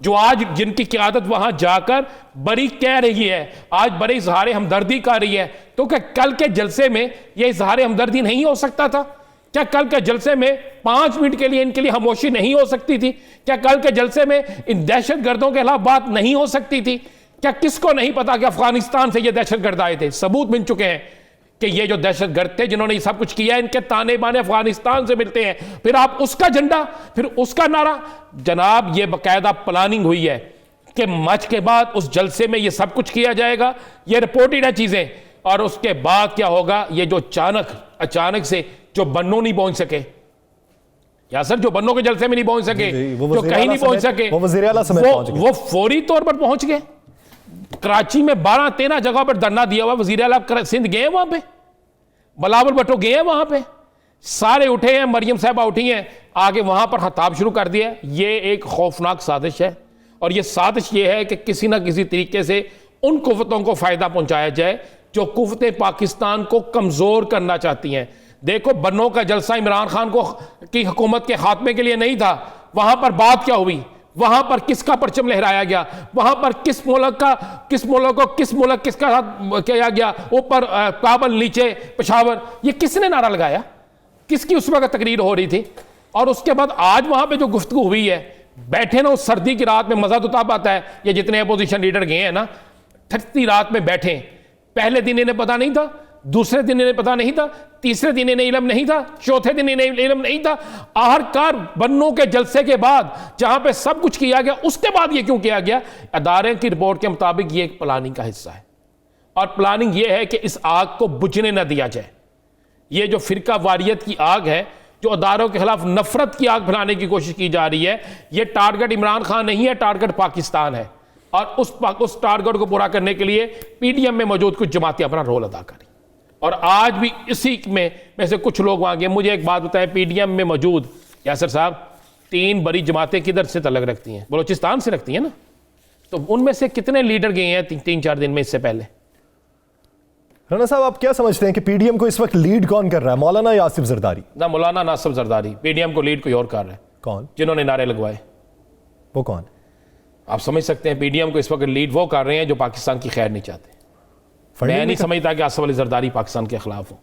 جو آج جن کی قیادت وہاں جا کر بڑی کہہ رہی ہے، آج بڑے اظہار ہمدردی کر رہی ہے، تو کہ کل کے جلسے میں یہ اظہار ہمدردی نہیں ہو سکتا تھا؟ کیا کل کے جلسے میں 5 منٹ کے لیے ان کے لیے خاموشی نہیں ہو سکتی تھی؟ کیا کل کے جلسے میں ان دہشت گردوں کے خلاف بات نہیں ہو سکتی تھی؟ کیا کس کو نہیں پتا کہ افغانستان سے یہ دہشت گرد آئے تھے؟ ثبوت مل چکے ہیں کہ یہ جو دہشت گرد تھے جنہوں نے یہ سب کچھ کیا ہے، ان کے تانے بانے افغانستان سے ملتے ہیں۔ پھر آپ اس کا جھنڈا، پھر اس کا نعرہ۔ جناب یہ باقاعدہ پلاننگ ہوئی ہے کہ مچ کے بعد اس جلسے میں یہ سب کچھ کیا جائے گا، یہ رپورٹڈ ہے چیزیں، اور اس کے بعد کیا ہوگا؟ یہ جو اچانک سے جو بنوں نہیں پہنچ سکے، یا سر جو بنوں کے جلسے میں نہیں پہنچ سکے، جو کہیں نہیں پہنچ سکے، وہ وزیر اعلیٰ سمیت پہنچ گئے، وہ فوری طور پر پہنچ گئے۔ کراچی میں 12-13 جگہ پر دھرنا دیا ہوا، وزیر اعلیٰ سندھ گئے ہیں وہاں پہ، بلاول بھٹو گئے ہیں وہاں پہ، سارے اٹھے ہیں، مریم صاحبہ اٹھی ہیں، آگے وہاں پر خطاب شروع کر دیا۔ یہ ایک خوفناک سازش ہے، اور یہ سازش یہ ہے کہ کسی نہ کسی طریقے سے ان قوتوں کو فائدہ پہنچایا جائے جو قوتیں پاکستان کو کمزور کرنا چاہتی ہیں۔ دیکھو بنوں کا جلسہ عمران خان کی حکومت کے خاتمے کے لیے نہیں تھا، وہاں پر بات کیا ہوئی؟ وہاں پر کس کا پرچم لہرایا گیا؟ وہاں پر کس ملک کس کا ساتھ کیا گیا؟ اوپر کابل، نیچے پشاور، یہ کس نے نعرہ لگایا؟ کس کی اس وقت تقریر ہو رہی تھی؟ اور اس کے بعد آج وہاں پہ جو گفتگو ہوئی ہے، بیٹھے نا اس سردی کی رات میں، مزہ تو تب آتا ہے، یہ جتنے اپوزیشن لیڈر گئے ہیں نا، ٹھنڈی رات میں بیٹھے، پہلے دن انہیں پتا نہیں تھا، دوسرے دن انہیں پتا نہیں تھا، تیسرے دن انہیں علم نہیں تھا، چوتھے دن انہیں علم نہیں تھا، آخرکار بنوں کے جلسے کے بعد جہاں پہ سب کچھ کیا گیا، اس کے بعد یہ کیوں کیا گیا؟ ادارے کی رپورٹ کے مطابق یہ ایک پلاننگ کا حصہ ہے، اور پلاننگ یہ ہے کہ اس آگ کو بجھنے نہ دیا جائے۔ یہ جو فرقہ واریت کی آگ ہے، جو اداروں کے خلاف نفرت کی آگ پھیلانے کی کوشش کی جا رہی ہے، یہ ٹارگٹ عمران خان نہیں ہے، ٹارگٹ پاکستان ہے، اور اس ٹارگٹ کو پورا کرنے کے لیے پی ڈی ایم میں موجود کچھ جماعتیں اپنا رول ادا کریں، اور آج بھی اسی میں سے کچھ لوگ وہاں گئے۔ مجھے ایک بات بتائیں، پی ڈی ایم میں موجود یاسر صاحب 3 بڑی جماعتیں کدھر سے تعلق رکھتی ہیں؟ بلوچستان سے رکھتی ہیں نا، تو ان میں سے کتنے لیڈر گئے ہیں 3-4 دن میں اس سے پہلے؟ رانا صاحب آپ کیا سمجھتے ہیں کہ پی ڈی ایم کو اس وقت لیڈ کون کر رہا ہے؟ مولانا یا آصف زرداری؟ نہ مولانا نہ Asif Zardari, P D M کو لیڈ کوئی اور کر رہا ہے۔ کون؟ جنہوں نے نعرے لگوائے۔ وہ کون؟ آپ سمجھ سکتے ہیں پی ڈی ایم کو اس وقت لیڈ وہ کر رہے ہیں جو پاکستان کی خیر نہیں چاہتے۔ میں نہیں سمجھتا کہ آصف علی زرداری پاکستان کے خلاف ہو،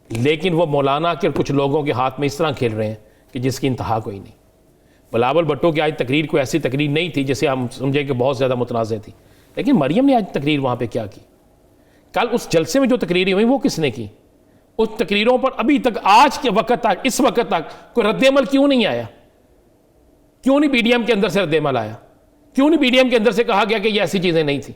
لیکن وہ مولانا کے کچھ لوگوں کے ہاتھ میں اس طرح کھیل رہے ہیں کہ جس کی انتہا کوئی نہیں۔ بلاول بھٹو کی آج تقریر کوئی ایسی تقریر نہیں تھی جسے ہم سمجھیں کہ بہت زیادہ متنازع تھی، لیکن مریم نے آج تقریر وہاں پہ کیا کی؟ کل اس جلسے میں جو تقریریں ہوئیں وہ کس نے کی؟ اس تقریروں پر ابھی تک آج کے وقت تک، اس وقت تک کوئی رد عمل کیوں نہیں آیا؟ کیوں نہیں پی ڈی ایم کے اندر سے رد عمل آیا؟ کیوں نہیں پی ڈی ایم کے اندر سے کہا گیا کہ یہ ایسی چیزیں نہیں تھی؟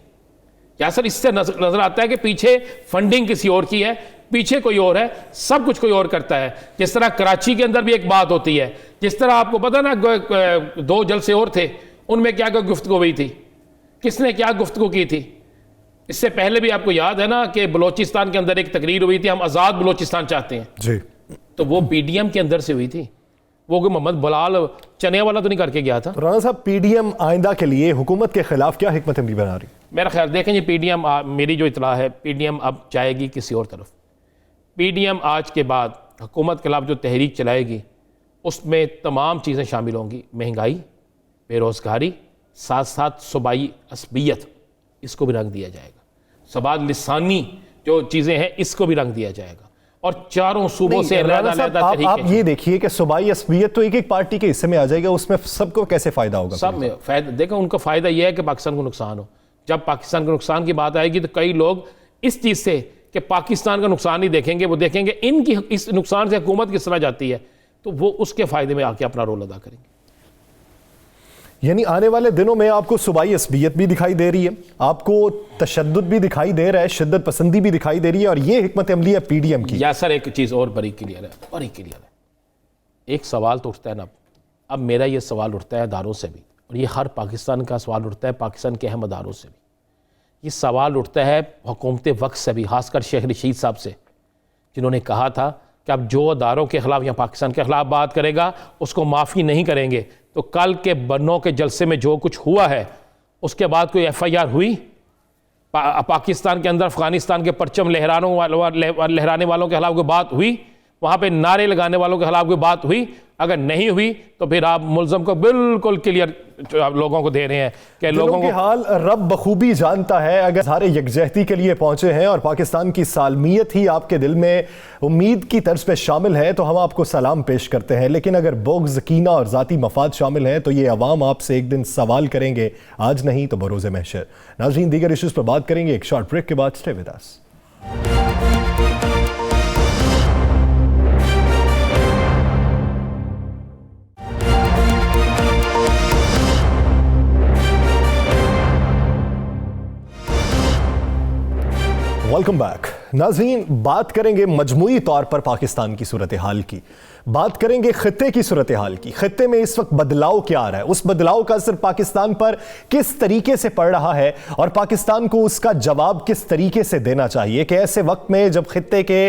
یا سر اس سے نظر آتا ہے کہ پیچھے فنڈنگ کسی اور کی ہے، پیچھے کوئی اور ہے، سب کچھ کوئی اور کرتا ہے۔ جس طرح کراچی کے اندر بھی ایک بات ہوتی ہے، جس طرح آپ کو پتا نا 2 جلسے اور تھے، ان میں کیا گفتگو ہوئی تھی، کس نے کیا گفتگو کی تھی؟ اس سے پہلے بھی آپ کو یاد ہے نا کہ بلوچستان کے اندر ایک تقریر ہوئی تھی، ہم آزاد بلوچستان چاہتے ہیں، جی، تو وہ پی ڈی ایم کے اندر سے ہوئی تھی، وہ کوئی محمد بلال چنیا والا تو نہیں کر کے گیا تھا۔ رانا صاحب پی ڈی ایم آئندہ کے لیے حکومت کے خلاف کیا حکمت عملی بنا رہی؟ میرا خیال دیکھیں جی، پی ڈی ایم میری جو اطلاع ہے، پی ڈی ایم اب جائے گی کسی اور طرف۔ پی ڈی ایم آج کے بعد حکومت کے خلاف جو تحریک چلائے گی اس میں تمام چیزیں شامل ہوں گی، مہنگائی، بے روزگاری، ساتھ ساتھ صوبائی عصبیت، اس کو بھی رنگ دیا جائے گا، سواد لسانی جو چیزیں ہیں اس کو بھی رنگ دیا جائے گا، اور چاروں صوبوں سے علیحدہ آپ یہ دیکھیے کہ صوبائی عصبیت تو ایک پارٹی کے حصے میں آ جائے گا، اس میں سب کو کیسے فائدہ ہوگا؟ سب میں فائدہ، دیکھیں ان کا فائدہ یہ ہے کہ پاکستان کو نقصان ہو۔ جب پاکستان کو نقصان کی بات آئے گی تو کئی لوگ اس چیز سے کہ پاکستان کا نقصان نہیں دیکھیں گے، وہ دیکھیں گے ان کی اس نقصان سے حکومت کس طرح جاتی ہے، تو وہ اس کے فائدے میں آ کے اپنا رول ادا کریں گے۔ یعنی آنے والے دنوں میں آپ کو صوبائی عصبیت بھی دکھائی دے رہی ہے، آپ کو تشدد بھی دکھائی دے رہا ہے، شدت پسندی بھی دکھائی دے رہی ہے، اور یہ حکمت عملی ہے پی ڈی ایم کی۔ یا سر ایک چیز اور بڑی کلیئر ہے، ایک سوال تو اٹھتا ہے نا، اب میرا یہ سوال اٹھتا ہے اداروں سے بھی، اور یہ ہر پاکستان کا سوال اٹھتا ہے، پاکستان کے اہم اداروں سے بھی یہ سوال اٹھتا ہے، حکومت وقت سے بھی، خاص کر شیخ رشید صاحب سے، جنہوں نے کہا تھا کہ اب جو اداروں کے خلاف یا پاکستان کے خلاف بات کرے گا اس کو معافی نہیں کریں گے۔ تو کل کے بنوں کے جلسے میں جو کچھ ہوا ہے اس کے بعد کوئی ایف آئی آر ہوئی؟ پاکستان کے اندر افغانستان کے پرچم لہرانے والوں کے خلاف کوئی بات ہوئی؟ وہاں پہ نعرے لگانے والوں کے خلاف کوئی بات ہوئی؟ اگر نہیں ہوئی تو پھر آپ ملزم کو بالکل کلیئر لوگوں کو دے رہے ہیں کہ لوگوں کے حال رب بخوبی جانتا ہے. اگر سارے یکجہتی کے لیے پہنچے ہیں اور پاکستان کی سالمیت ہی آپ کے دل میں امید کی طرز پہ شامل ہے تو ہم آپ کو سلام پیش کرتے ہیں. لیکن اگر بغض، کینہ اور ذاتی مفاد شامل ہیں تو یہ عوام آپ سے ایک دن سوال کریں گے، آج نہیں تو بروز محشر. ناظرین، دیگر ایشوز پر بات کریں گے ایک شارٹ بریک کے بعد. Stay with us. Welcome back. ناظرین، بات کریں گے مجموعی طور پر پاکستان کی صورتحال کی، بات کریں گے خطے کی صورتحال کی. خطے میں اس وقت بدلاؤ کیا آ رہا ہے، اس بدلاؤ کا اثر پاکستان پر کس طریقے سے پڑ رہا ہے اور پاکستان کو اس کا جواب کس طریقے سے دینا چاہیے کہ ایسے وقت میں جب خطے کے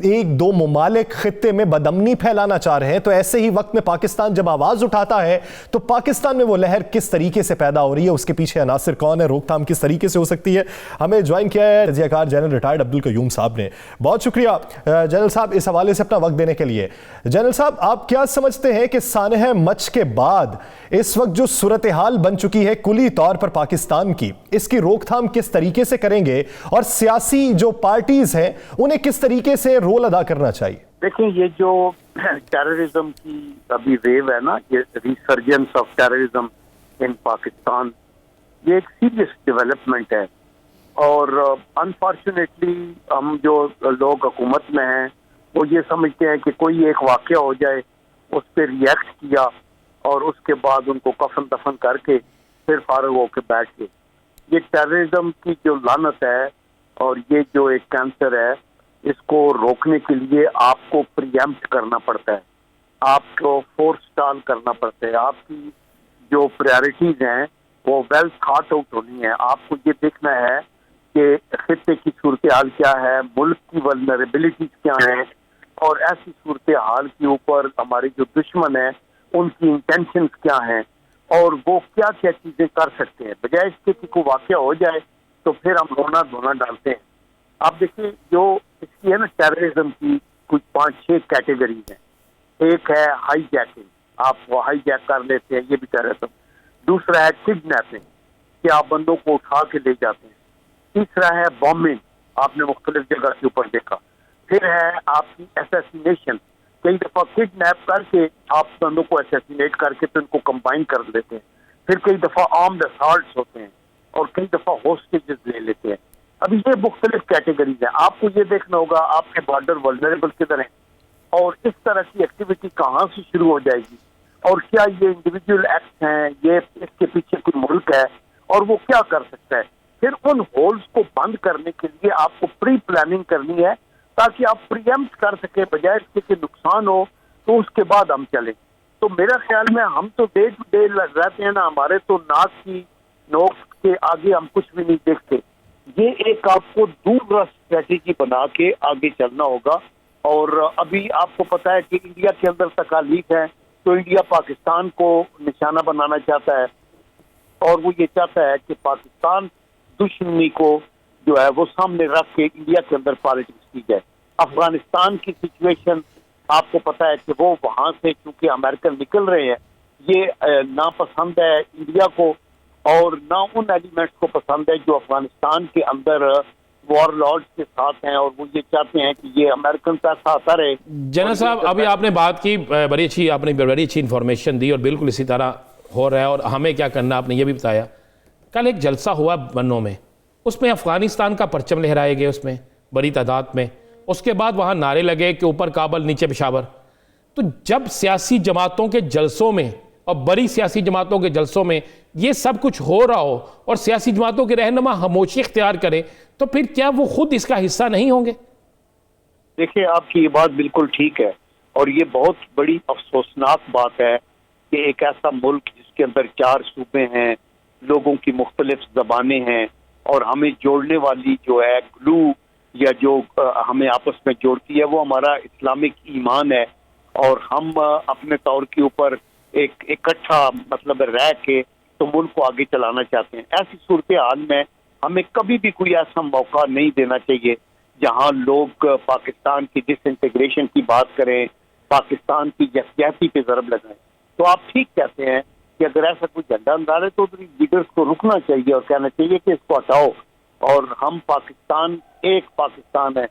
ایک دو ممالک خطے میں بدامنی پھیلانا چاہ رہے ہیں تو ایسے ہی وقت میں پاکستان جب آواز اٹھاتا ہے تو پاکستان میں وہ لہر کس طریقے سے پیدا ہو رہی ہے، اس کے پیچھے عناصر کون ہے، روک تھام کس طریقے سے ہو سکتی ہے. ہمیں جوائن کیا ہے تجزیہ کار جنرل ریٹائرڈ عبدالقیوم صاحب نے. بہت شکریہ جنرل صاحب اس حوالے سے اپنا وقت دینے کے لیے. جنرل صاحب، آپ کیا سمجھتے ہیں کہ سانحہ مچ کے بعد اس وقت جو صورتحال بن چکی ہے کلی طور پر پاکستان کی، اس کی روک تھام کس طریقے سے کریں گے اور سیاسی جو پارٹیز ہیں انہیں کس طریقے سے رول ادا کرنا چاہیے؟ دیکھیں، یہ جو ٹیررزم کی ابھی ویو ہے نا، یہ ریسرجنس آف ٹیررزم ان پاکستان، یہ ایک سیریس ڈیولپمنٹ ہے. اور انفارچونیٹلی ہم جو لوگ حکومت میں ہیں وہ یہ سمجھتے ہیں کہ کوئی ایک واقعہ ہو جائے، اس پہ ریئیکٹ کیا اور اس کے بعد ان کو کفن دفن کر کے پھر فارغ ہو کے بیٹھ گئے. یہ ٹیررزم کی جو لعنت ہے اور یہ جو ایک کینسر ہے، اس کو روکنے کے لیے آپ کو پریمپٹ کرنا پڑتا ہے، آپ کو فورس ٹال کرنا پڑتا ہے. آپ کی جو پرائرٹیز ہیں وہ ویل تھاٹ آؤٹ ہونی ہے. آپ کو یہ دیکھنا ہے کہ خطے کی صورتحال کیا ہے، ملک کی ولنریبلٹیز کیا ہیں، اور ایسی صورتحال کے اوپر ہمارے جو دشمن ہیں ان کی انٹینشنز کیا ہیں اور وہ کیا کیا چیزیں کر سکتے ہیں. بجائے اس کے کہ کوئی واقعہ ہو جائے تو پھر ہم رونا دھونا ڈالتے ہیں. آپ دیکھیں، جو اس کی ہے نا ٹیررزم کی کچھ 5-6 کیٹیگریز ہیں. ایک ہے ہائی جیکنگ، آپ وہ ہائی جیک کر لیتے ہیں، یہ بھی ٹیررزم. دوسرا ہے کڈنیپنگ، کہ آپ بندوں کو اٹھا کے لے جاتے ہیں. تیسرا ہے بومبنگ، آپ نے مختلف جگہ کے اوپر دیکھا. پھر ہے آپ کی اسیسینیشن، کئی دفعہ کڈنیپ کر کے آپ بندوں کو اسیسینیٹ کر کے پھر ان کو کمبائن کر لیتے ہیں. پھر کئی دفعہ آرمڈ اسالٹس ہوتے ہیں اور کئی دفعہ ہوسٹیجز لے لیتے ہیں. ابھی یہ مختلف کیٹیگریز ہیں. آپ کو یہ دیکھنا ہوگا آپ کے بارڈر ولنریبل کدھر ہیں اور اس طرح کی ایکٹیویٹی کہاں سے شروع ہو جائے گی، اور کیا یہ انڈیویجول ایکٹس ہیں، یہ اس کے پیچھے کوئی ملک ہے اور وہ کیا کر سکتا ہے. پھر ان ہولز کو بند کرنے کے لیے آپ کو پری پلاننگ کرنی ہے تاکہ آپ پریمپٹ کر سکیں، بجائے اس کے کہ نقصان ہو تو اس کے بعد ہم چلیں. تو میرا خیال میں ہم تو ڈے ٹو ڈے رہتے ہیں نا، ہمارے تو ناک کی نوک کے آگے ہم کچھ بھی نہیں دیکھتے. یہ ایک آپ کو دور رس اسٹریٹجی بنا کے آگے چلنا ہوگا. اور ابھی آپ کو پتا ہے کہ انڈیا کے اندر تکالیف ہے، تو انڈیا پاکستان کو نشانہ بنانا چاہتا ہے اور وہ یہ چاہتا ہے کہ پاکستان دشمنی کو جو ہے وہ سامنے رکھ کے انڈیا کے اندر پالیٹکس کی جائے. افغانستان کی سچویشن آپ کو پتا ہے کہ وہ وہاں سے چونکہ امریکن نکل رہے ہیں، یہ ناپسند ہے انڈیا کو اور نہ ان ایلیمنٹس کو پسند ہے جو افغانستان کے اندر وار لارڈز کے ساتھ ہیں، اور وہ یہ چاہتے ہیں کہ یہ امریکن پیسہ آتا رہے. جنرل صاحب، ابھی آپ نے بات کی، آپ نے بڑی اچھی انفارمیشن دی اور بالکل اسی طرح ہو رہا ہے اور ہمیں کیا کرنا آپ نے یہ بھی بتایا. کل ایک جلسہ ہوا بنوں میں، اس میں افغانستان کا پرچم لہرائے گئے، اس میں بڑی تعداد میں. اس کے بعد وہاں نعرے لگے کہ اوپر کابل نیچے پشاور. تو جب سیاسی جماعتوں کے جلسوں میں اور بڑی سیاسی جماعتوں کے جلسوں میں یہ سب کچھ ہو رہا ہو اور سیاسی جماعتوں کے رہنما خاموشی اختیار کریں تو پھر کیا وہ خود اس کا حصہ نہیں ہوں گے؟ دیکھیں، آپ کی یہ بات بالکل ٹھیک ہے اور یہ بہت بڑی افسوسناک بات ہے کہ ایک ایسا ملک جس کے اندر 4 صوبے ہیں، لوگوں کی مختلف زبانیں ہیں اور ہمیں جوڑنے والی جو ہے گلو یا جو ہمیں آپس میں جوڑتی ہے وہ ہمارا اسلامک ایمان ہے، اور ہم اپنے طور کے اوپر ایک اکٹھا مطلب رہ کے تو ملک کو آگے چلانا چاہتے ہیں. ایسی صورتحال میں ہمیں کبھی بھی کوئی ایسا موقع نہیں دینا چاہیے جہاں لوگ پاکستان کی ڈس انٹیگریشن کی بات کریں، پاکستان کی یکجہتی پہ ضرب لگائیں. تو آپ ٹھیک کہتے ہیں کہ اگر ایسا کوئی جھنڈا انداز ہے تو لیڈرز کو رکنا چاہیے اور کہنا چاہیے کہ اس کو ہٹاؤ، اور ہم پاکستان ایک پاکستان ہے،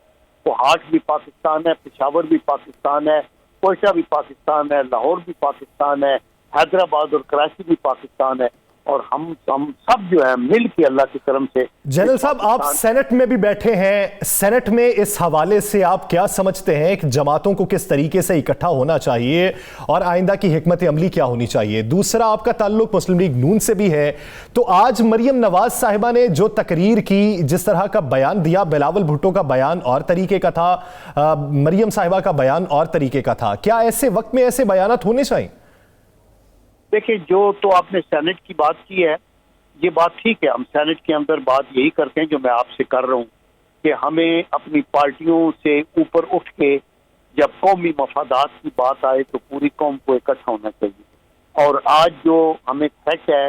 کوہاٹ بھی پاکستان ہے، پشاور بھی پاکستان ہے، کوئٹہ بھی پاکستان ہے، لاہور بھی پاکستان ہے، حیدرآباد اور کراچی بھی پاکستان ہے، اور ہم سب جو ہے مل کے اللہ کی کرم سے. جنرل صاحب، آپ سینٹ میں بھی بیٹھے ہیں، سینٹ میں اس حوالے سے آپ کیا سمجھتے ہیں کہ جماعتوں کو کس طریقے سے اکٹھا ہونا چاہیے اور آئندہ کی حکمت عملی کیا ہونی چاہیے؟ دوسرا، آپ کا تعلق مسلم لیگ نون سے بھی ہے، تو آج مریم نواز صاحبہ نے جو تقریر کی، جس طرح کا بیان دیا، بلاول بھٹو کا بیان اور طریقے کا تھا، مریم صاحبہ کا بیان اور طریقے کا تھا، کیا ایسے وقت میں ایسے بیانات ہونے چاہیے؟ دیکھیں، جو تو آپ نے سینٹ کی بات کی ہے، یہ بات ٹھیک ہے. ہم سینٹ کے اندر بات یہی کرتے ہیں جو میں آپ سے کر رہا ہوں، کہ ہمیں اپنی پارٹیوں سے اوپر اٹھ کے جب قومی مفادات کی بات آئے تو پوری قوم کو اکٹھا ہونا چاہیے. اور آج جو ہمیں تھریٹ ہے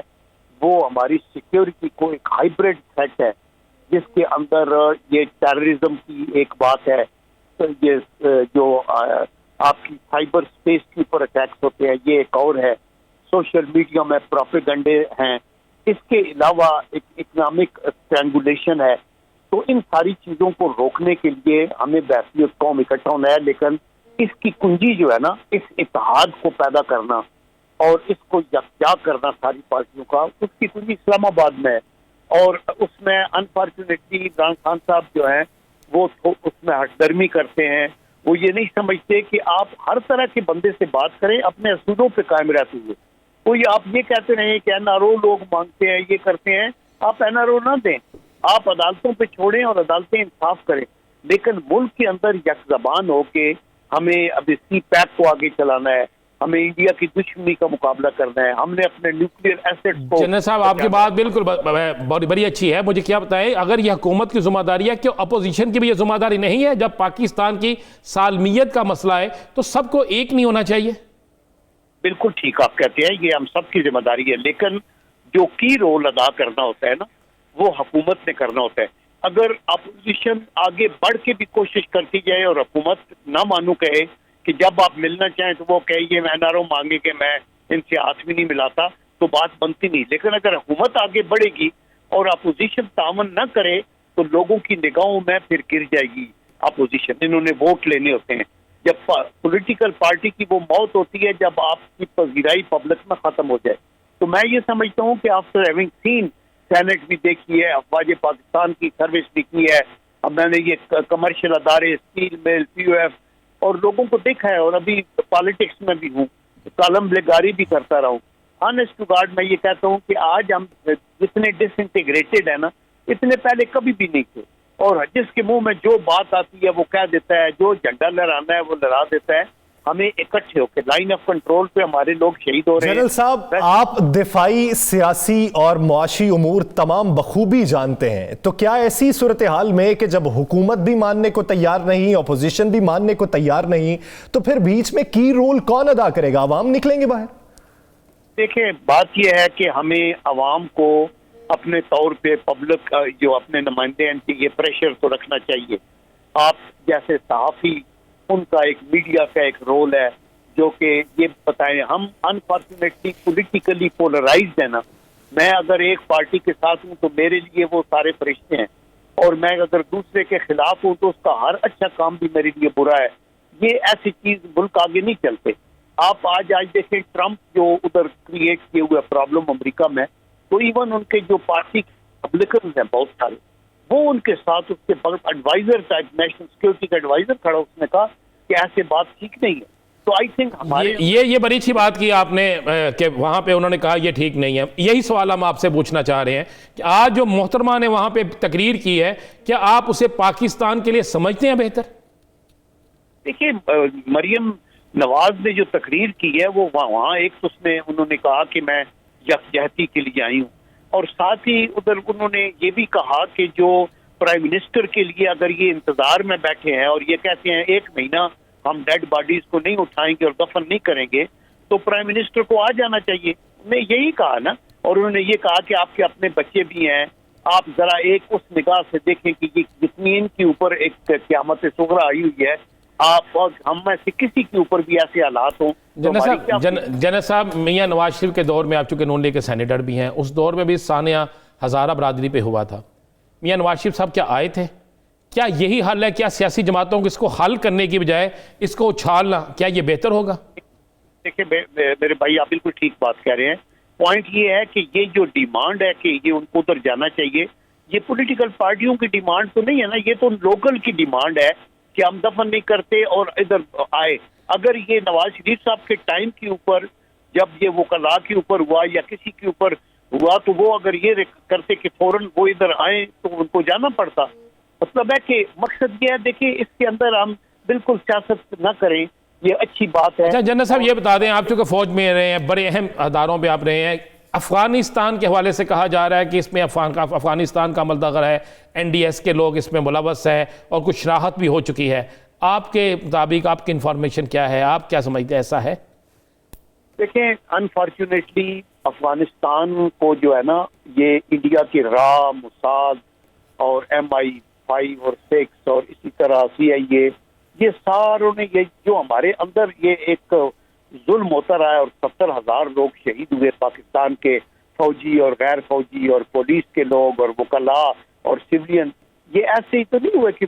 وہ ہماری سیکیورٹی کو ایک ہائیبریڈ تھریٹ ہے، جس کے اندر یہ ٹیررزم کی ایک بات ہے، یہ جو آپ کی سائبر اسپیس کے اوپر اٹیکس ہوتے ہیں یہ ایک اور ہے، سوشل میڈیا میں پروپیگنڈے ہیں، اس کے علاوہ ایک اکنامک اسٹرینگولیشن ہے. تو ان ساری چیزوں کو روکنے کے لیے ہمیں بحثیت قوم اکٹھا ہونا ہے، لیکن اس کی کنجی جو ہے نا، اس اتحاد کو پیدا کرنا اور اس کو یکجا کرنا ساری پارٹیوں کا، اس کی کنجی اسلام آباد میں ہے. اور اس میں انفارچونیٹلی عمران خان صاحب جو ہیں وہ اس میں ہٹ درمی کرتے ہیں. وہ یہ نہیں سمجھتے کہ آپ ہر طرح کے بندے سے بات کریں اپنے اصولوں پہ قائم رہتے ہوئے. کوئی آپ یہ کہتے رہیں کہ این آر او لوگ مانگتے ہیں، یہ کرتے ہیں، آپ این آر او نہ دیں، آپ عدالتوں پہ چھوڑیں اور عدالتیں انصاف کریں. لیکن ملک کے اندر یک زبان ہو کے ہمیں اب سی پیک کو آگے چلانا ہے، ہمیں انڈیا کی دشمنی کا مقابلہ کرنا ہے، ہم نے اپنے نیوکلیئر ایسٹس کو. جنرل صاحب، آپ کی بات بالکل بڑی اچھی ہے. مجھے کیا بتائیں، اگر یہ حکومت کی ذمہ داری ہے، کیوں اپوزیشن کی بھی یہ ذمہ داری نہیں ہے؟ جب پاکستان کی سالمیت کا مسئلہ ہے تو سب کو ایک نہیں ہونا چاہیے؟ بالکل ٹھیک آپ کہتے ہیں، یہ ہم سب کی ذمہ داری ہے، لیکن جو کی رول ادا کرنا ہوتا ہے نا، وہ حکومت نے کرنا ہوتا ہے. اگر اپوزیشن آگے بڑھ کے بھی کوشش کرتی جائے اور حکومت نہ مانو کہے کہ جب آپ ملنا چاہیں تو وہ کہے یہ این آر او مانگے کہ میں ان سے ہاتھ بھی نہیں ملاتا، تو بات بنتی نہیں. لیکن اگر حکومت آگے بڑھے گی اور اپوزیشن تعاون نہ کرے تو لوگوں کی نگاہوں میں پھر گر جائے گی اپوزیشن. انہوں نے ووٹ لینے ہوتے ہیں. جب پولیٹیکل پارٹی کی وہ موت ہوتی ہے جب آپ کی پذیرائی پبلک میں ختم ہو جائے. تو میں یہ سمجھتا ہوں کہ آفٹر ہیونگ سین سینٹ بھی دیکھی ہے، افواج پاکستان کی سروس بھی کی ہے، اب میں نے یہ کمرشل ادارے، اسٹیل مل، پی او ایف اور لوگوں کو دیکھا ہے، اور ابھی پالیٹکس میں بھی ہوں، کالم لگاری بھی کرتا رہا ہوں. آنیسٹ ٹو گاڈ میں یہ کہتا ہوں کہ آج ہم جتنے ڈس انٹیگریٹڈ ہیں نا، اتنے پہلے کبھی بھی نہیں تھے. اور جس کے منہ میں جو بات آتی ہے وہ کہہ دیتا ہے، جو جھنڈا لہرانا ہے وہ لہرا دیتا ہے. ہمیں اکٹھے ہو کے لائن آف کنٹرول پہ ہمارے لوگ شہید ہو رہے ہیں. جنرل صاحب، آپ دفاعی، سیاسی اور معاشی امور تمام بخوبی جانتے ہیں، تو کیا ایسی صورتحال میں کہ جب حکومت بھی ماننے کو تیار نہیں، اپوزیشن بھی ماننے کو تیار نہیں، تو پھر بیچ میں کی رول کون ادا کرے گا؟ عوام نکلیں گے باہر؟ دیکھیں، بات یہ ہے کہ ہمیں عوام کو اپنے طور پہ پبلک جو اپنے نمائندے ہیں یہ پریشر تو رکھنا چاہیے. آپ جیسے صحافی، ان کا ایک میڈیا کا ایک رول ہے جو کہ یہ بتائیں. ہم انفارچونیٹلی پولیٹیکلی پولرائزڈ ہیں نا. میں اگر ایک پارٹی کے ساتھ ہوں تو میرے لیے وہ سارے فرشتے ہیں، اور میں اگر دوسرے کے خلاف ہوں تو اس کا ہر اچھا کام بھی میرے لیے برا ہے. یہ ایسی چیز ملک آگے نہیں چلتے. آپ آج دیکھیں ٹرمپ جو ادھر کریٹ کیے ہوئے پرابلم امریکہ میں، تو ایون ان کے جو پارٹی پبلکنز ہیں بہت سارے، وہ ان کے ساتھ اس کے ایڈوائزر ٹائپ، نیشنل سیکورٹی کا ایڈوائزر کھڑا، اس نے کہا کہ ایسے بات ٹھیک نہیں ہے. تو آئی تھنک ہمارے یہ بڑی اچھی بات کی آپ نے کہ وہاں پہ انہوں نے کہا یہ ٹھیک نہیں ہے. یہی سوال ہم آپ سے پوچھنا چاہ رہے ہیں کہ آج جو محترمہ نے وہاں پہ تقریر کی ہے، کیا آپ اسے پاکستان کے لیے سمجھتے ہیں بہتر؟ دیکھیے، مریم نواز نے جو تقریر کی ہے وہ وہاں ایک تو انہوں نے کہا کہ میں یکجہتی کے لیے آئی ہوں، اور ساتھ ہی ادھر انہوں نے یہ بھی کہا کہ جو پرائم منسٹر کے لیے اگر یہ انتظار میں بیٹھے ہیں اور یہ کہتے ہیں 1 مہینہ ہم ڈیڈ باڈیز کو نہیں اٹھائیں گے اور دفن نہیں کریں گے، تو پرائم منسٹر کو آ جانا چاہیے. انہوں نے یہی کہا نا. اور انہوں نے یہ کہا کہ آپ کے اپنے بچے بھی ہیں، آپ ذرا ایک اس نگاہ سے دیکھیں کہ یہ جتنی ان کے اوپر ایک قیامت صغریٰ آئی ہوئی ہے، آپ اور ہم میں سے کسی کے اوپر بھی ایسے حالات ہوں تو ہماری کیا جنرل صاحب، میاں نواز شریف کے دور میں آپ چونکہ نون لیگ کے سینیٹر بھی ہیں، اس دور میں بھی ثانیہ ہزارہ برادری پہ ہوا تھا. میاں نواز شریف صاحب کیا آئے تھے؟ کیا یہی حل ہے؟ کیا سیاسی جماعتوں کو اس کو حل کرنے کی بجائے اس کو اچھالنا، کیا یہ بہتر ہوگا؟ دیکھیں میرے بھائی، آپ بالکل ٹھیک بات کہہ رہے ہیں. پوائنٹ یہ ہے کہ یہ جو ڈیمانڈ ہے کہ یہ ان کو ادھر جانا چاہیے، یہ پولیٹیکل پارٹیوں کی ڈیمانڈ تو نہیں ہے نا، یہ تو لوکل کی ڈیمانڈ ہے کہ ہم دفن نہیں کرتے اور ادھر آئے. اگر یہ نواز شریف صاحب کے ٹائم کے اوپر جب یہ وکلاء کے اوپر ہوا یا کسی کے اوپر ہوا تو وہ اگر یہ کرتے کہ فوراً وہ ادھر آئیں تو ان کو جانا پڑتا. مطلب ہے کہ مقصد یہ ہے، دیکھیں اس کے اندر ہم بالکل سیاست نہ کریں، یہ اچھی بات ہے. اچھا جنرل صاحب یہ بتا دیں، آپ چونکہ فوج میں رہے ہیں، بڑے اہم اداروں پہ آپ رہے ہیں، افغانستان کے حوالے سے کہا جا رہا ہے کہ اس میں افغانستان کا عمل دخل ہے، NDS کے لوگ اس میں ملوث ہے اور کچھ شراحت بھی ہو چکی ہے. آپ کے مطابق آپ کی انفارمیشن کیا ہے؟ آپ کیا سمجھتے ہیں ایسا ہے؟ دیکھیں انفارچونیٹلی افغانستان کو جو ہے نا، یہ انڈیا کے را، موساد اور MI5 اور 6 اور اسی طرح CIA، یہ ساروں نے یہ جو ہمارے اندر یہ ایک ظلم ہوتا رہا ہے اور 70,000 لوگ شہید ہوئے پاکستان کے فوجی اور غیر فوجی اور پولیس کے لوگ اور وکلاء اور سویلین. یہ ایسے ہی تو نہیں ہوئے کہ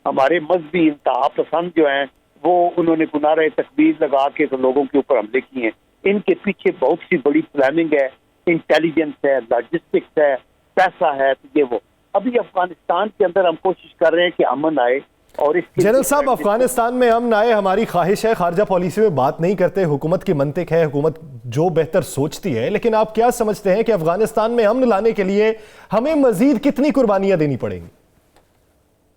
ہمارے مذہبی انتہا پسند جو ہیں وہ انہوں نے گنارہ تکبیر لگا کے تو لوگوں کے اوپر حملے کیے ہیں. ان کے پیچھے بہت سی بڑی پلاننگ ہے، انٹیلیجنس ہے، لاجسٹکس ہے، پیسہ ہے. تو یہ وہ ابھی افغانستان کے اندر ہم کوشش کر رہے ہیں کہ امن آئے. اور اس جنرل صاحب، افغانستان میں امن آئے ہماری خواہش ہے، خارجہ پالیسی میں بات نہیں کرتے، حکومت کی منطق ہے، حکومت جو بہتر سوچتی ہے، لیکن آپ کیا سمجھتے ہیں کہ افغانستان میں امن لانے کے لیے ہمیں مزید کتنی قربانیاں دینی پڑیں گی؟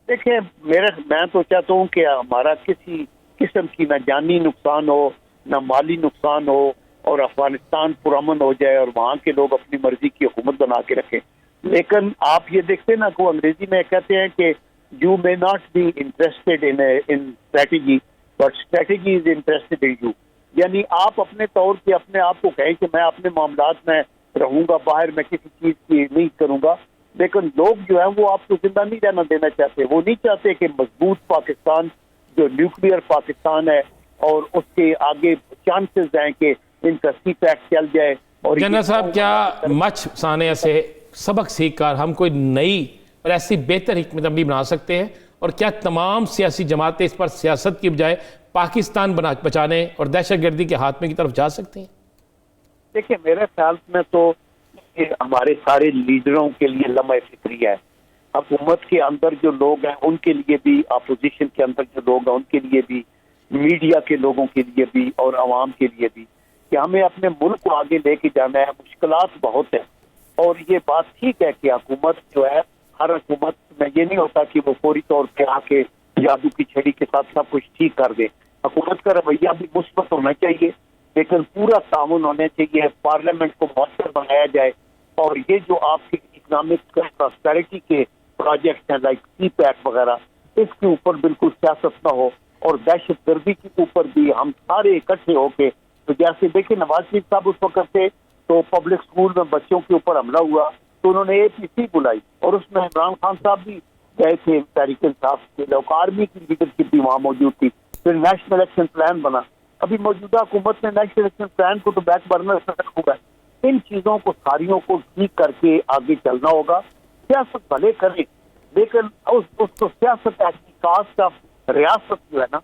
دیکھیں میں تو چاہتا ہوں کہ ہمارا کسی قسم کی نہ جانی نقصان ہو نہ مالی نقصان ہو اور افغانستان پرامن ہو جائے اور وہاں کے لوگ اپنی مرضی کی حکومت بنا کے رکھیں. لیکن آپ یہ دیکھتے نا کہ انگریزی میں کہتے ہیں کہ you may not be interested in strategy but strategy is interested in you. یعنی آپ اپنے طور پہ اپنے آپ کو کہیں کہ میں اپنے معاملات میں رہوں گا، باہر میں کسی چیز کی نہیں کروں گا، لیکن لوگ جو ہیں وہ آپ کو زندہ نہیں رہنا دینا چاہتے. وہ نہیں چاہتے کہ مضبوط پاکستان جو نیوکلیئر پاکستان ہے اور اس کے آگے چانسز ہیں کہ ان کا سی پیک چل جائے. اور جنرل صاحب، کیا مچھ ثانیہ سے سبق سیکھ کر ہم کوئی نئی اور ایسی بہتر حکمت عملی بنا سکتے ہیں؟ اور کیا تمام سیاسی جماعتیں اس پر سیاست کی بجائے پاکستان بچانے اور دہشت گردی کے ہاتھ میں کی طرف جا سکتی ہیں؟ دیکھیں میرے خیال میں تو ہمارے سارے لیڈروں کے لیے لمحہ فکری ہے. حکومت کے اندر جو لوگ ہیں ان کے لیے بھی، اپوزیشن کے اندر جو لوگ ہیں ان کے لیے بھی، میڈیا کے لوگوں کے لیے بھی اور عوام کے لیے بھی، کہ ہمیں اپنے ملک کو آگے لے کے جانا ہے. مشکلات بہت ہیں اور یہ بات ٹھیک ہے کہ حکومت جو ہے، ہر حکومت میں یہ نہیں ہوتا کہ وہ فوری طور پہ آ کے جادو کی چھڑی کے ساتھ سب کچھ ٹھیک کر دے. حکومت کا رویہ بھی مثبت ہونا چاہیے، لیکن پورا تعاون ہونا چاہیے، پارلیمنٹ کو مؤثر بنایا جائے. اور یہ جو آپ کے اکنامک پراسپیرٹی کے پروجیکٹ ہیں لائک سی پیک وغیرہ، اس کے اوپر بالکل سیاست نہ ہو. اور دہشت گردی کے اوپر بھی ہم سارے اکٹھے ہو کے، تو جیسے دیکھیں نواز شریف صاحب اس وقت تھے تو پبلک اسکول میں بچوں کے اوپر حملہ ہوا تو انہوں نے APC بلائی اور اس میں عمران خان صاحب بھی گئے تھے، تحریک انصاف کے لوگ، آرمی کی لیڈرشپ بھی وہاں موجود تھی. پھر نیشنل ایکشن پلان بنا. ابھی موجودہ حکومت نے نیشنل ایکشن پلان کو تو بیک برنر سے رکھا ہوا ہے. ان چیزوں کو ساریوں کو ٹھیک کر کے آگے چلنا ہوگا. سیاست بھلے کریں لیکن اس کو سیاست ایسی کاسٹ آف ریاست جو ہے نا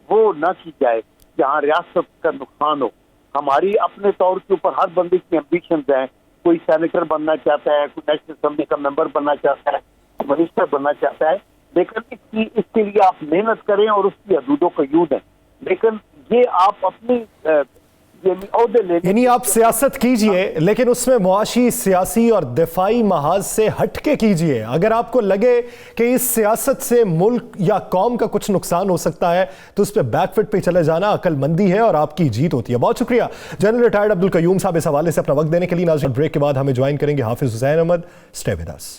وہ نہ کی جائے جہاں ریاست کا نقصان ہو. ہماری اپنے طور کے اوپر ہر بندے کی ایمبیشنز ہیں. کوئی سینیٹر بننا چاہتا ہے، کوئی نیشنل اسمبلی کا ممبر بننا چاہتا ہے، منسٹر بننا چاہتا ہے، لیکن اس کے لیے آپ محنت کریں اور اس کی حدود و قیود ہیں. لیکن یہ آپ اپنی عہدے لینے، یعنی آپ سیاست کیجئے لیکن اس میں معاشی، سیاسی اور دفاعی محاذ سے ہٹ کے کیجئے. اگر آپ کو لگے کہ اس سیاست سے ملک یا قوم کا کچھ نقصان ہو سکتا ہے تو اس پہ بیک فٹ پہ چلے جانا عقل مندی ہے اور آپ کی جیت ہوتی ہے. بہت شکریہ جنرل ریٹائرڈ عبدالقیوم صاحب اس حوالے سے اپنا وقت دینے کے لیے. ناظرین بریک کے بعد ہمیں جوائن کریں گے Hafiz Hussain Ahmad. Stay with us.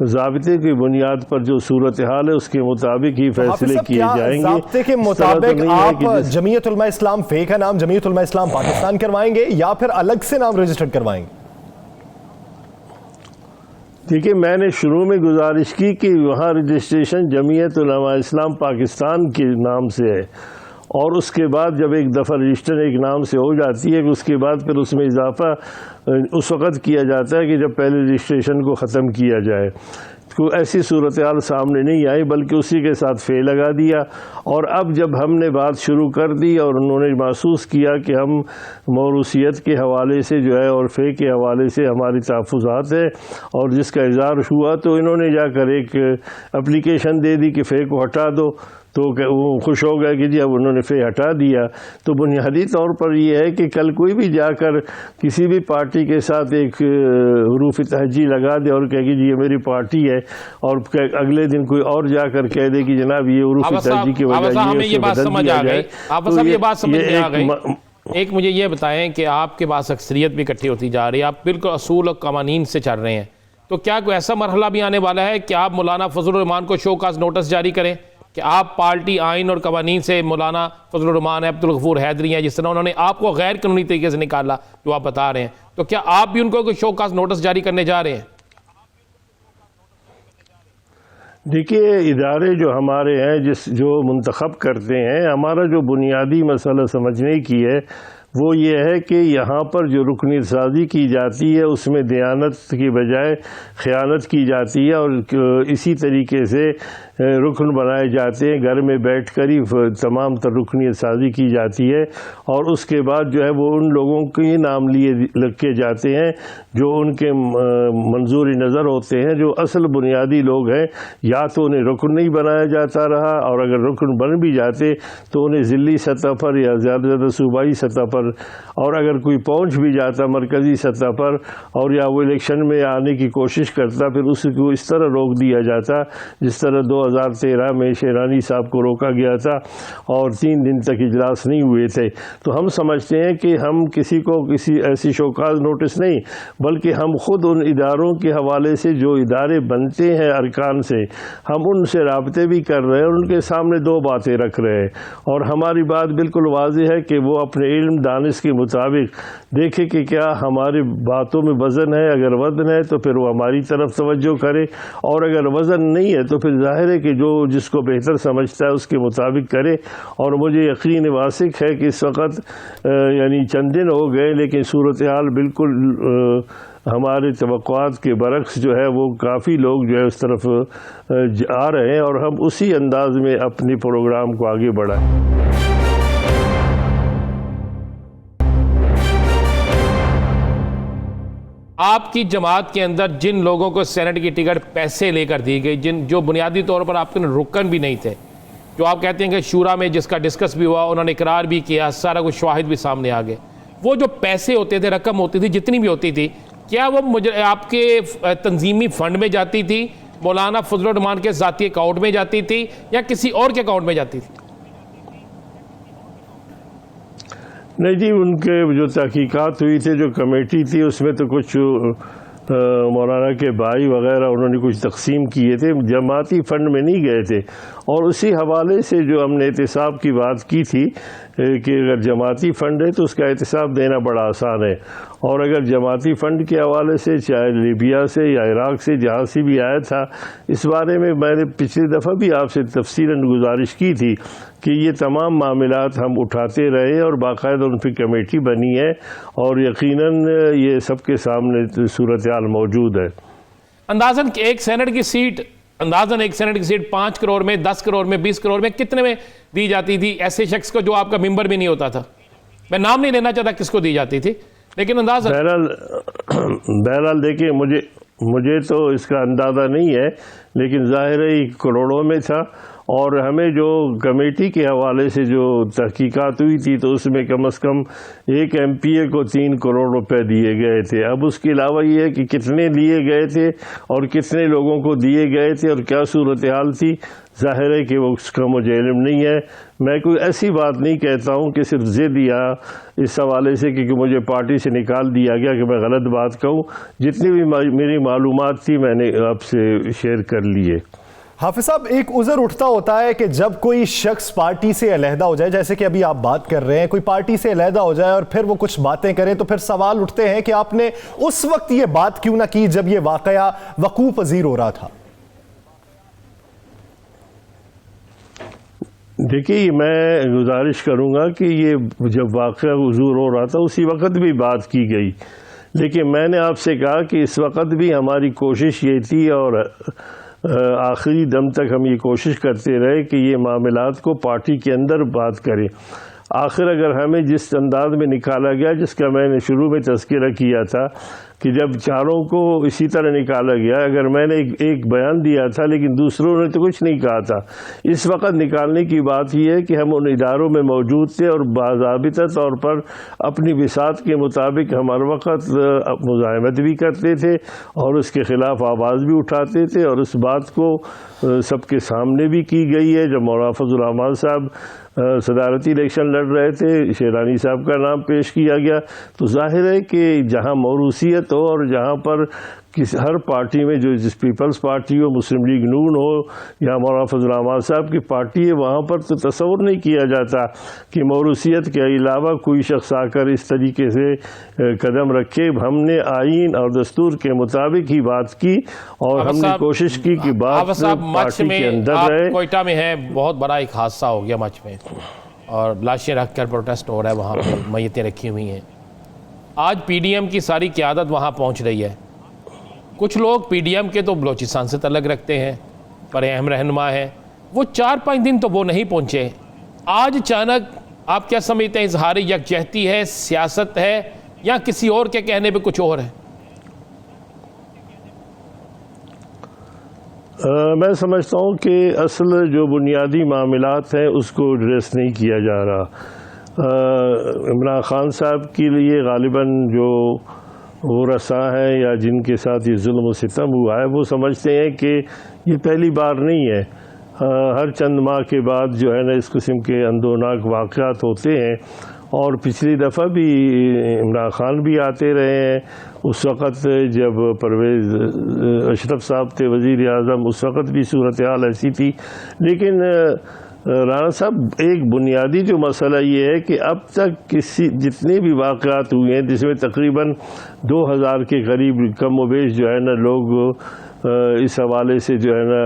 ضابطے کی بنیاد پر جو صورتحال ہے اس کے مطابق ہی فیصلے کیے جائیں گے۔ ضابطے کے مطابق آپ جمعیت علماء اسلام فے کا نام جمعیت علماء اسلام پاکستان کروائیں گے یا پھر الگ سے نام رجسٹرڈ کروائیں گے؟ دیکھیے، میں نے شروع میں گزارش کی کہ وہاں رجسٹریشن جمعیت علماء اسلام پاکستان کے نام سے ہے، اور اس کے بعد جب ایک دفعہ رجسٹر ایک نام سے ہو جاتی ہے اس کے بعد پھر اس میں اضافہ اس وقت کیا جاتا ہے کہ جب پہلے رجسٹریشن کو ختم کیا جائے۔ کوئی ایسی صورتحال سامنے نہیں آئی، بلکہ اسی کے ساتھ فے لگا دیا، اور اب جب ہم نے بات شروع کر دی اور انہوں نے محسوس کیا کہ ہم موروثیت کے حوالے سے جو ہے اور فے کے حوالے سے ہماری تحفظات ہے اور جس کا اظہار ہوا، تو انہوں نے جا کر ایک اپلیکیشن دے دی کہ فے کو ہٹا دو، تو وہ خوش ہو گئے کہ جی اب انہوں نے فے ہٹا دیا۔ تو بنیادی طور پر یہ ہے کہ کل کوئی بھی جا کر کسی بھی پارٹی کے ساتھ ایک حروف تہجی لگا دے اور کہے کہ جی یہ میری پارٹی ہے، اور اگلے دن کوئی اور جا کر کہہ دے کہ جناب یہ حروف تہجی کی وجہ یہ بدل دیا جائے۔ آپ صاحب یہ بات سمجھ میں آ گئی۔ ایک مجھے یہ بتائیں کہ آپ کے پاس اکثریت بھی اکٹھی ہوتی جا رہی ہے، آپ بالکل اصول اور قوانین سے چل رہے ہیں، تو کیا کوئی ایسا مرحلہ بھی آنے والا ہے کہ آپ مولانا فضل الرحمان کو شو کاز نوٹس جاری کریں کہ آپ پارٹی آئین اور قوانین سے مولانا فضل الرحمان عبدالغفور حیدری ہیں، جس طرح انہوں نے آپ کو غیر قانونی طریقے سے نکالا جو آپ بتا رہے ہیں، تو کیا آپ بھی ان کو کوئی شو کاز نوٹس جاری کرنے جا رہے ہیں؟ دیکھیے، ادارے جو ہمارے ہیں جو منتخب کرتے ہیں، ہمارا جو بنیادی مسئلہ سمجھنے کی ہے وہ یہ ہے کہ یہاں پر جو رکنیت سازی کی جاتی ہے اس میں دیانت کی بجائے خیانت کی جاتی ہے، اور اسی طریقے سے رکن بنائے جاتے ہیں، گھر میں بیٹھ کر ہی تمام تر رکنیت سازی کی جاتی ہے، اور اس کے بعد جو ہے وہ ان لوگوں کے نام لیے رکھے جاتے ہیں جو ان کے منظور نظر ہوتے ہیں، جو اصل بنیادی لوگ ہیں۔ یا تو انہیں رکن نہیں بنایا جاتا رہا، اور اگر رکن بن بھی جاتے تو انہیں ضلعی سطح پر یا زیادہ سے زیادہ صوبائی سطح پر، اور اگر کوئی پہنچ بھی جاتا مرکزی سطح پر اور یا وہ الیکشن میں آنے کی کوشش کرتا، پھر اس کو اس طرح روک دیا جاتا جس طرح 2013 میں شیرانی صاحب کو روکا گیا تھا اور 3 دن تک اجلاس نہیں ہوئے تھے۔ تو ہم سمجھتے ہیں کہ ہم کسی کو کسی ایسی شوکاز نوٹس نہیں، بلکہ ہم خود ان اداروں کے حوالے سے جو ادارے بنتے ہیں ارکان سے، ہم ان سے رابطے بھی کر رہے ہیں اور ان کے سامنے 2 باتیں رکھ رہے ہیں، اور ہماری بات بالکل واضح ہے کہ وہ اپنے علم دانش کے مطابق دیکھے کہ کیا ہماری باتوں میں وزن ہے، اگر وزن ہے تو پھر وہ ہماری طرف توجہ کرے، اور اگر وزن نہیں ہے تو پھر ظاہر ہے کہ جو جس کو بہتر سمجھتا ہے اس کے مطابق کرے۔ اور مجھے یقین واثق ہے کہ اس وقت یعنی چند دن ہو گئے لیکن صورتحال بالکل ہمارے توقعات کے برعکس جو ہے وہ کافی لوگ جو ہے اس طرف آ رہے ہیں، اور ہم اسی انداز میں اپنی پروگرام کو آگے بڑھائیں۔ آپ کی جماعت کے اندر جن لوگوں کو سینٹ کی ٹکٹ پیسے لے کر دی گئی، جو بنیادی طور پر آپ کے رکن بھی نہیں تھے، جو آپ کہتے ہیں کہ شورا میں جس کا ڈسکس بھی ہوا، انہوں نے اقرار بھی کیا، سارا کچھ شواہد بھی سامنے آ گئے، وہ جو پیسے ہوتے تھے، رقم ہوتی تھی، جتنی بھی ہوتی تھی، کیا وہ آپ کے تنظیمی فنڈ میں جاتی تھی، مولانا فضل الرحمان کے ذاتی اکاؤنٹ میں جاتی تھی، یا کسی اور کے اکاؤنٹ میں جاتی تھی؟ نہیں جی، ان کے جو تحقیقات ہوئی تھی، جو کمیٹی تھی، اس میں تو کچھ مولانا کے بھائی وغیرہ انہوں نے کچھ تقسیم کیے تھے، جماعتی فنڈ میں نہیں گئے تھے۔ اور اسی حوالے سے جو ہم نے احتساب کی بات کی تھی کہ اگر جماعتی فنڈ ہے تو اس کا احتساب دینا بڑا آسان ہے، اور اگر جماعتی فنڈ کے حوالے سے چاہے لیبیا سے یا عراق سے جہاں سے بھی آیا تھا، اس بارے میں نے پچھلی دفعہ بھی آپ سے تفصیلاً گزارش کی تھی کہ یہ تمام معاملات ہم اٹھاتے رہے اور باقاعدہ ان پہ کمیٹی بنی ہے، اور یقیناً یہ سب کے سامنے صورتحال موجود ہے۔ اندازاً ایک سینٹ کی سیٹ 5 کروڑ میں، 10 کروڑ میں، 20 کروڑ میں کتنے میں دی جاتی تھی ایسے شخص کو جو آپ کا ممبر بھی نہیں ہوتا تھا؟ میں نام نہیں لینا چاہتا کس کو دی جاتی تھی، لیکن اندازاً بہرحال دیکھیں، مجھے تو اس کا اندازہ نہیں ہے، لیکن ظاہر ہے کروڑوں میں تھا، اور ہمیں جو کمیٹی کے حوالے سے جو تحقیقات ہوئی تھی تو اس میں کم از کم ایک ایم پی اے کو 3 کروڑ روپے دیے گئے تھے. اب اس کے علاوہ یہ ہے کہ کتنے لیے گئے تھے اور کتنے لوگوں کو دیے گئے تھے اور کیا صورتحال تھی، ظاہر ہے کہ وہ اس کا مجھے علم نہیں ہے. میں کوئی ایسی بات نہیں کہتا ہوں کہ صرف ضد یا اس حوالے سے کہ مجھے پارٹی سے نکال دیا گیا کہ میں غلط بات کہوں. جتنی بھی میری معلومات تھی میں نے آپ سے شیئر کر لیے. حافظ صاحب، ایک عذر اٹھتا ہوتا ہے کہ جب کوئی شخص پارٹی سے علیحدہ ہو جائے، جیسے کہ ابھی آپ بات کر رہے ہیں، کوئی پارٹی سے علیحدہ ہو جائے اور پھر وہ کچھ باتیں کریں تو پھر سوال اٹھتے ہیں کہ آپ نے اس وقت یہ بات کیوں نہ کی جب یہ واقعہ وقوع پذیر ہو رہا تھا. دیکھیے، میں گزارش کروں گا کہ یہ جب واقعہ حضور ہو رہا تھا اسی وقت بھی بات کی گئی، لیکن میں نے آپ سے کہا کہ اس وقت بھی ہماری کوشش یہ تھی اور آخری دم تک ہم یہ کوشش کرتے رہے کہ یہ معاملات کو پارٹی کے اندر بات کریں. آخر اگر ہمیں جس انداز میں نکالا گیا، جس کا میں نے شروع میں تذکرہ کیا تھا کہ جب چاروں کو اسی طرح نکالا گیا، اگر میں نے ایک بیان دیا تھا لیکن دوسروں نے تو کچھ نہیں کہا تھا. اس وقت نکالنے کی بات یہ ہے کہ ہم ان اداروں میں موجود تھے اور باضابطہ طور پر اپنی بساط کے مطابق ہم ہر وقت مزاحمت بھی کرتے تھے اور اس کے خلاف آواز بھی اٹھاتے تھے، اور اس بات کو سب کے سامنے بھی کی گئی ہے. جب مولانا فضل الرحمان صاحب صدارتی الیکشن لڑ رہے تھے، شیرانی صاحب کا نام پیش کیا گیا، تو ظاہر ہے کہ جہاں موروثیت ہو اور جہاں پر ہر پارٹی میں جو جس پیپلز پارٹی ہو، مسلم لیگ نون ہو یا مولانا فضل الرحمان صاحب کی پارٹی ہے، وہاں پر تو تصور نہیں کیا جاتا کہ موروثیت کے علاوہ کوئی شخص آ کر اس طریقے سے قدم رکھے. ہم نے آئین اور دستور کے مطابق ہی بات کی اور ہم نے کوشش کی کہ بات پارٹی کے اندر رہے. کوئٹہ میں ہے، بہت بڑا ایک حادثہ ہو گیا مچ میں، اور لاشیں رکھ کر پروٹیسٹ ہو رہا ہے، وہاں پہ میتیں رکھی ہوئی ہیں. آج پی ڈی ایم کی ساری قیادت وہاں پہنچ رہی ہے. کچھ لوگ پی ڈی ایم کے تو بلوچستان سے تعلق رکھتے ہیں، پر اہم رہنما ہیں، وہ 4-5 دن تو وہ نہیں پہنچے. آج اچانک آپ کیا سمجھتے ہیں، اظہار یکجہتی ہے، سیاست ہے، یا کسی اور کے کہنے پہ کچھ اور ہے؟ میں سمجھتا ہوں کہ اصل جو بنیادی معاملات ہیں اس کو ایڈریس نہیں کیا جا رہا. عمران خان صاحب کے لیے غالباً جو وہ رساں ہیں یا جن کے ساتھ یہ ظلم و ستم ہوا ہے، وہ سمجھتے ہیں کہ یہ پہلی بار نہیں ہے. ہر چند ماہ کے بعد جو ہے نا اس قسم کے اندوناک واقعات ہوتے ہیں، اور پچھلی دفعہ بھی عمران خان بھی آتے رہے ہیں. اس وقت جب پرویز اشرف صاحب تھے وزیر اعظم، اس وقت بھی صورتحال ایسی تھی. لیکن رانا صاحب، ایک بنیادی جو مسئلہ یہ ہے کہ اب تک جتنے بھی واقعات ہوئے ہیں، جس میں تقریباً 2000 کے قریب کم و بیش جو ہے نا لوگ اس حوالے سے جو ہے نا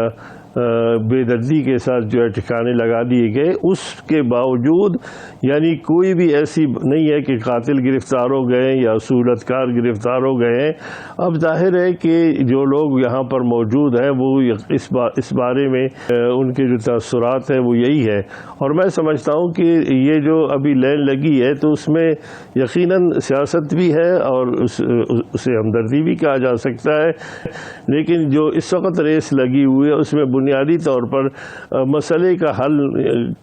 بے دردی کے ساتھ جو ہے ٹھکانے لگا دیے گئے، اس کے باوجود یعنی کوئی بھی ایسی نہیں ہے کہ قاتل گرفتار ہو گئے یا صورت کار گرفتار ہو گئے ہیں. اب ظاہر ہے کہ جو لوگ یہاں پر موجود ہیں وہ اس بارے میں ان کے جو تاثرات ہیں وہ یہی ہے. اور میں سمجھتا ہوں کہ یہ جو ابھی لین لگی ہے تو اس میں یقیناً سیاست بھی ہے اور اسے ہمدردی بھی کہا جا سکتا ہے، لیکن جو اس وقت ریس لگی ہوئی ہے اس میں بنیادی طور پر مسئلے کا حل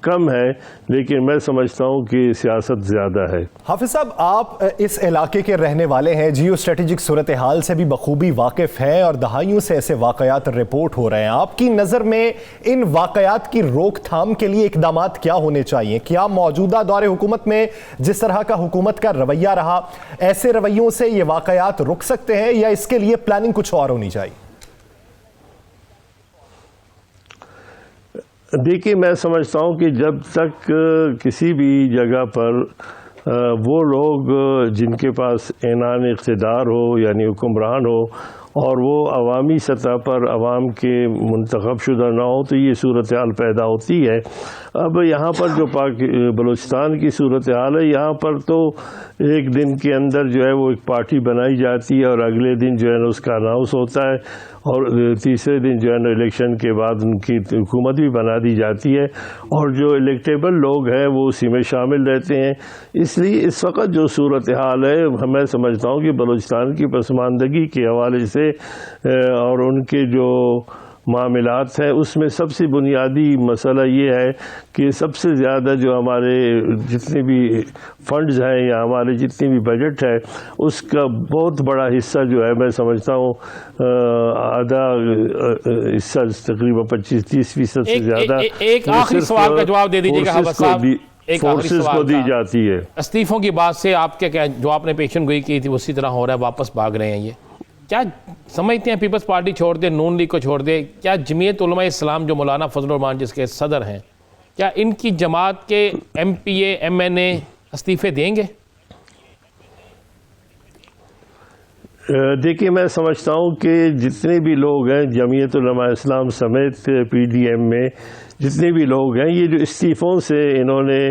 کم ہے، لیکن میں سمجھتا ہوں کہ سیاست زیادہ ہے. حافظ صاحب، آپ اس علاقے کے رہنے والے ہیں، جیو اسٹریٹجک صورتحال سے بھی بخوبی واقف ہیں اور دہائیوں سے ایسے واقعات رپورٹ ہو رہے ہیں. آپ کی نظر میں ان واقعات کی روک تھام کے لیے اقدامات کیا ہونے چاہیے؟ کیا موجودہ دور حکومت میں جس طرح کا حکومت کا رویہ رہا، ایسے رویوں سے یہ واقعات رک سکتے ہیں یا اس کے لیے پلاننگ کچھ اور ہونی چاہیے؟ دیکھیے، میں سمجھتا ہوں کہ جب تک کسی بھی جگہ پر وہ لوگ جن کے پاس عنان اقتدار ہو یعنی حکمران ہو اور وہ عوامی سطح پر عوام کے منتخب شدہ نہ ہو تو یہ صورتحال پیدا ہوتی ہے. اب یہاں پر جو بلوچستان کی صورتحال ہے، یہاں پر تو ایک دن کے اندر جو ہے وہ ایک پارٹی بنائی جاتی ہے اور اگلے دن جو ہے نا اس کا اناؤنس ہوتا ہے اور تیسرے دن جو ہے نا الیکشن کے بعد ان کی حکومت بھی بنا دی جاتی ہے اور جو الیکٹیبل لوگ ہیں وہ اسی میں شامل رہتے ہیں. اس لیے اس وقت جو صورتحال ہے میں سمجھتا ہوں کہ بلوچستان کی پسماندگی کے حوالے سے اور ان کے جو معاملات ہیں، اس میں سب سے بنیادی مسئلہ یہ ہے کہ سب سے زیادہ جو ہمارے جتنے بھی فنڈز ہیں یا ہمارے جتنے بھی بجٹ ہے اس کا بہت بڑا حصہ جو ہے میں سمجھتا ہوں آدھا حصہ تقریباً 25-30% سے زیادہ ایک آخری سوال کا جواب دے دیجیے گا حافظ صاحب، ایک آخری فورسز کو دی جاتی ہے۔ استعفوں کی بات سے آپ کے جو آپ نے پیشن گوئی کی تھی اسی طرح ہو رہا ہے، واپس بھاگ رہے ہیں، یہ کیا سمجھتے ہیں پیپلز پارٹی چھوڑ دے، نون لیگ کو چھوڑ دے، کیا جمعیت علماء اسلام جو مولانا فضل الرحمان جس کے صدر ہیں، کیا ان کی جماعت کے M P A M N A استعفے دیں گے؟ دیکھیے میں سمجھتا ہوں کہ جتنے بھی لوگ ہیں جمعیت علماء اسلام سمیت پی ڈی ایم میں جتنے بھی لوگ ہیں، یہ جو استعفوں سے انہوں نے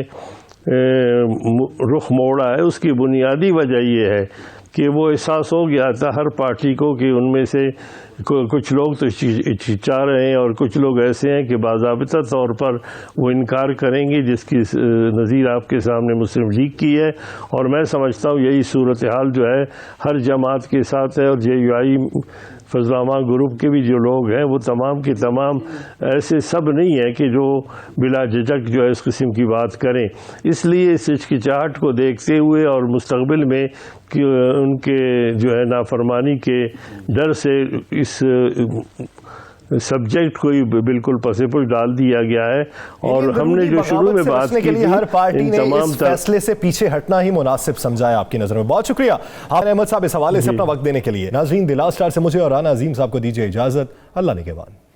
رخ موڑا ہے اس کی بنیادی وجہ یہ ہے کہ وہ احساس ہو گیا تھا ہر پارٹی کو کہ ان میں سے کچھ لوگ تو چاہ رہے ہیں اور کچھ لوگ ایسے ہیں کہ باضابطہ طور پر وہ انکار کریں گے، جس کی نظیر آپ کے سامنے مسلم لیگ کی ہے، اور میں سمجھتا ہوں یہی صورتحال جو ہے ہر جماعت کے ساتھ ہے، اور جے you I Fazal Rahman group کے بھی جو لوگ ہیں وہ تمام کے تمام ایسے سب نہیں ہیں کہ جو بلا جھجک جو ہے اس قسم کی بات کریں۔ اس لیے اس ہچکچاہٹ کو دیکھتے ہوئے اور مستقبل میں کہ ان کے جو ہے نافرمانی کے ڈر سے اس سبجیکٹ کو ہی بالکل پس پش ڈال دیا گیا ہے، اور ہم نے جو شروع میں بات کی تھی ہر پارٹی نے اس فیصلے سے پیچھے ہٹنا ہی مناسب سمجھا ہے آپ کی نظر میں۔ بہت شکریہ حافظ احمد صاحب اس حوالے سے اپنا وقت دینے کے لیے۔ ناظرین، دی لاسٹ اسٹار سے مجھے اور رانا عظیم صاحب کو دیجیے اجازت، اللہ نگہبان۔